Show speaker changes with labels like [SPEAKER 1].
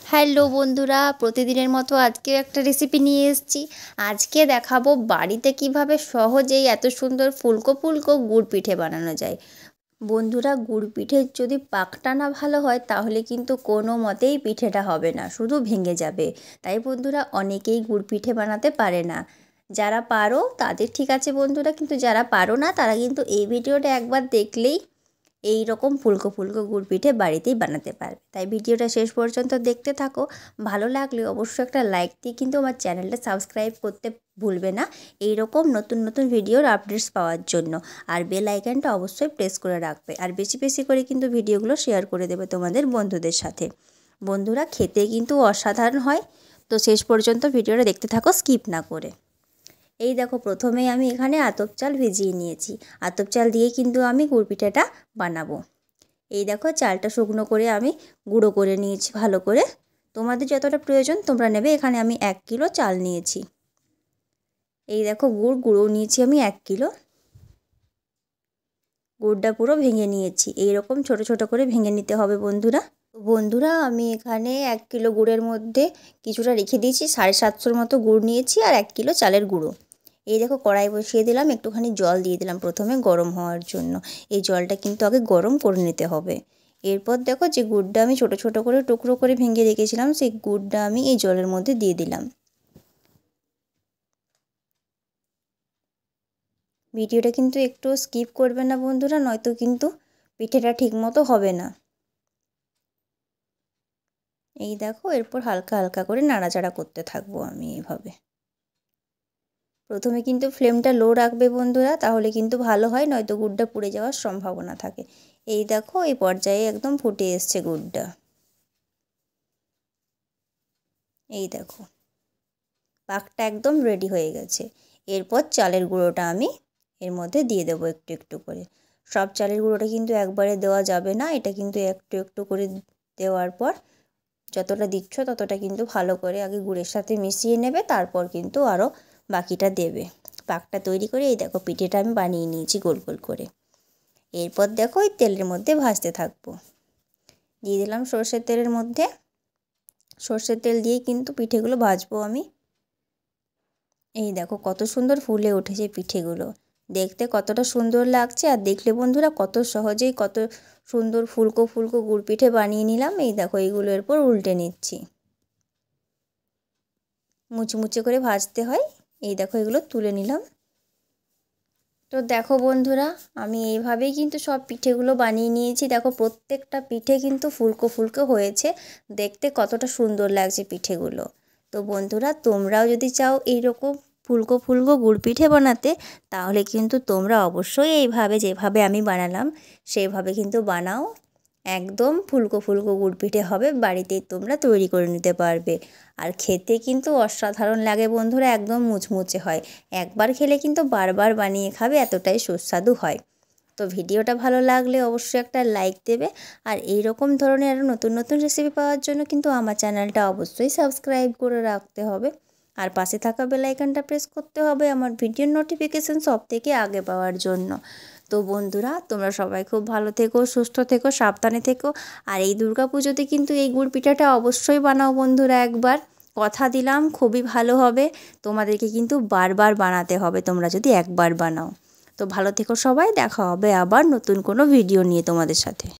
[SPEAKER 1] Hello বন্ধুরা, প্রতিদিনের মতো আজকে একটা রেসিপি নিয়ে এসেছি। আজকে দেখাবো বাড়িতে কিভাবে সহজেই এত সুন্দর ফুলকো ফুলকো গুড় পিঠে বানানো যায়। বন্ধুরা, গুড় পিঠে যদি পাকটা না ভালো হয় তাহলে কিন্তু কোনো মতেই পিঠেটা হবে না, শুধু ভেঙে যাবে। তাই বন্ধুরা, অনেকেই গুড় পিঠে বানাতে পারে না। যারা পারো তাদের ঠিক আছে বন্ধুরা, কিন্তু যারা পারো না তারা কিন্তু এই ভিডিওটা একবার দেখলেই এই রকম ফুলকো ফুলকো গুড় পিঠে বাড়িতেই বানাতে পারবে। তাই ভিডিওটা শেষ পর্যন্ত দেখতে থাকো। ভালো লাগলে অবশ্যই একটা লাইক দিয়ে কিন্তু আমার চ্যানেলটা সাবস্ক্রাইব করতে ভুলবে না, এই রকম নতুন নতুন ভিডিওর আপডেটস পাওয়ার জন্য। আর বেল আইকনটা অবশ্যই প্রেস করে রাখবে, আর বেশি বেশি করে কিন্তু ভিডিওগুলো শেয়ার করে দেবে তোমাদের বন্ধুদের সাথে। বন্ধুরা, খেতে কিন্তু অসাধারণ হয়। তো শেষ পর্যন্ত ভিডিওটা দেখতে থাকো স্কিপ না করে। এই দেখো, প্রথমেই আমি এখানে আতপ চাল ভিজিয়ে নিয়েছি। আতপ চাল দিয়ে কিন্তু আমি গুড় পিঠাটা বানাবো। এই দেখো, চালটা শুকনো করে আমি গুঁড়ো করে নিয়েছি ভালো করে। তোমাদের যতটা প্রয়োজন তোমরা নেবে। এখানে আমি 1 কিলো চাল নিয়েছি। এই দেখো, গুঁড়ো নিয়েছি আমি 1 কিলো। গুড়টা পুরো ভেঙে নিয়েছি। এই রকম ছোট ছোট করে ভেঙে নিতে হবে বন্ধুরা, আমি এখানে 1 কিলো গুড়ের মধ্যে কিছুটা রেখে দিয়েছি। 750 মতো গুড় নিয়েছি আর 1 কিলো চালের গুঁড়ো। এই দেখো, কড়াই বসিয়ে দিলাম, একটুখানি জল দিয়ে দিলাম প্রথমে গরম হওয়ার জন্য। এই জলটা কিন্তু আগে গরম করে নিতে হবে। এরপর দেখো, যে গুড়টা আমি ছোট ছোট করে টুকরো করে ভেঙে রেখেছিলাম সেই গুড়টা আমি এই জলের মধ্যে দিয়ে দিলাম। ভিডিওটা কিন্তু একটু স্কিপ করবে না বন্ধুরা, নয়তো কিন্তু পিঠেটা ঠিক মতো হবে না। এই দেখো, এরপর হালকা হালকা করে নাড়াচাড়া করতে থাকবো আমি এইভাবে। প্রথমে কিন্তু ফ্লেমটা লো রাখবে বন্ধুরা, তাহলে কিন্তু ভালো হয়, নয়তো গুড়টা পুড়ে যাওয়ার সম্ভাবনা থাকে। এই দেখো, এই পর্যায়ে একদম ফুটে এসছে গুড়টা। এই দেখো, পাকটা একদম রেডি হয়ে গেছে। এরপর চালের গুঁড়োটা আমি এর মধ্যে দিয়ে দেবো একটু একটু করে। সব চালের গুঁড়োটা কিন্তু একবারে দেওয়া যাবে না, এটা কিন্তু একটু একটু করে দেওয়ার পর যতটা দিচ্ছ ততটা কিন্তু ভালো করে আগে গুড়ের সাথে মিশিয়ে নেবে, তারপর কিন্তু আরও বাকিটা দেবে। পাকটা তৈরি করে এই দেখো, পিঠেটা আমি বানিয়ে নিয়েছি গোল গোল করে। এরপর দেখো, ওই তেলের মধ্যে ভাজতে থাকবো। দিয়ে দিলাম সর্ষের তেলের মধ্যে। সর্ষের তেল দিয়েই কিন্তু পিঠেগুলো ভাজবো আমি। এই দেখো, কত সুন্দর ফুলে উঠেছে পিঠেগুলো। দেখতে কতটা সুন্দর লাগছে, আর দেখলে বন্ধুরা কত সহজেই কত সুন্দর ফুলকো ফুলকো গুড় পিঠে বানিয়ে নিলাম। এই দেখো, এইগুলো এরপর উল্টে নিচ্ছি। মুচমুচে করে ভাজতে হয়। এই দেখো, এগুলো তুলে নিলাম। তো দেখো বন্ধুরা, আমি এইভাবেই কিন্তু সব পিঠেগুলো বানিয়ে নিয়েছি। দেখো, প্রত্যেকটা পিঠে কিন্তু ফুলকো ফুলকো হয়েছে। দেখতে কতটা সুন্দর লাগছে পিঠেগুলো। তো বন্ধুরা, তোমরাও যদি চাও এইরকম ফুলকো ফুলকো গুড় পিঠে বানাতে, তাহলে কিন্তু তোমরা অবশ্যই এইভাবে যেভাবে আমি বানালাম সেইভাবে কিন্তু বানাও। একদম ফুলকো ফুলকো গুড় পিঠে হবে, বাড়িতেই তোমরা তৈরি করে নিতে পারবে। আর খেতে কিন্তু অসাধারণ লাগে বন্ধুরা, একদম মুচমুচে হয়। একবার খেলে কিন্তু বারবার বানিয়ে খাবে, এতটাই সুস্বাদু হয়। তো ভিডিওটা ভালো লাগলে অবশ্যই একটা লাইক দেবে। আর এই রকম ধরনের আরও নতুন নতুন রেসিপি পাওয়ার জন্য কিন্তু আমার চ্যানেলটা অবশ্যই সাবস্ক্রাইব করে রাখতে হবে। আর পাশে থাকা বেল আইকনটা প্রেস করতে হবে আমার ভিডিওর নোটিফিকেশান সবথেকে আগে পাওয়ার জন্য। তো বন্ধুরা, তোমরা সবাই খুব ভালো থেকো, সুস্থ থেকো, সাবধানে থেকো। আর এই দুর্গাপুজোতে কিন্তু এই গুড় পিঠাটা অবশ্যই বানাও বন্ধুরা একবার। কথা দিলাম খুবই ভালো হবে। তোমাদেরকে কিন্তু বারবার বানাতে হবে তোমরা যদি একবার বানাও। তো ভালো থেকো সবাই, দেখা হবে আবার নতুন কোনো ভিডিও নিয়ে তোমাদের সাথে।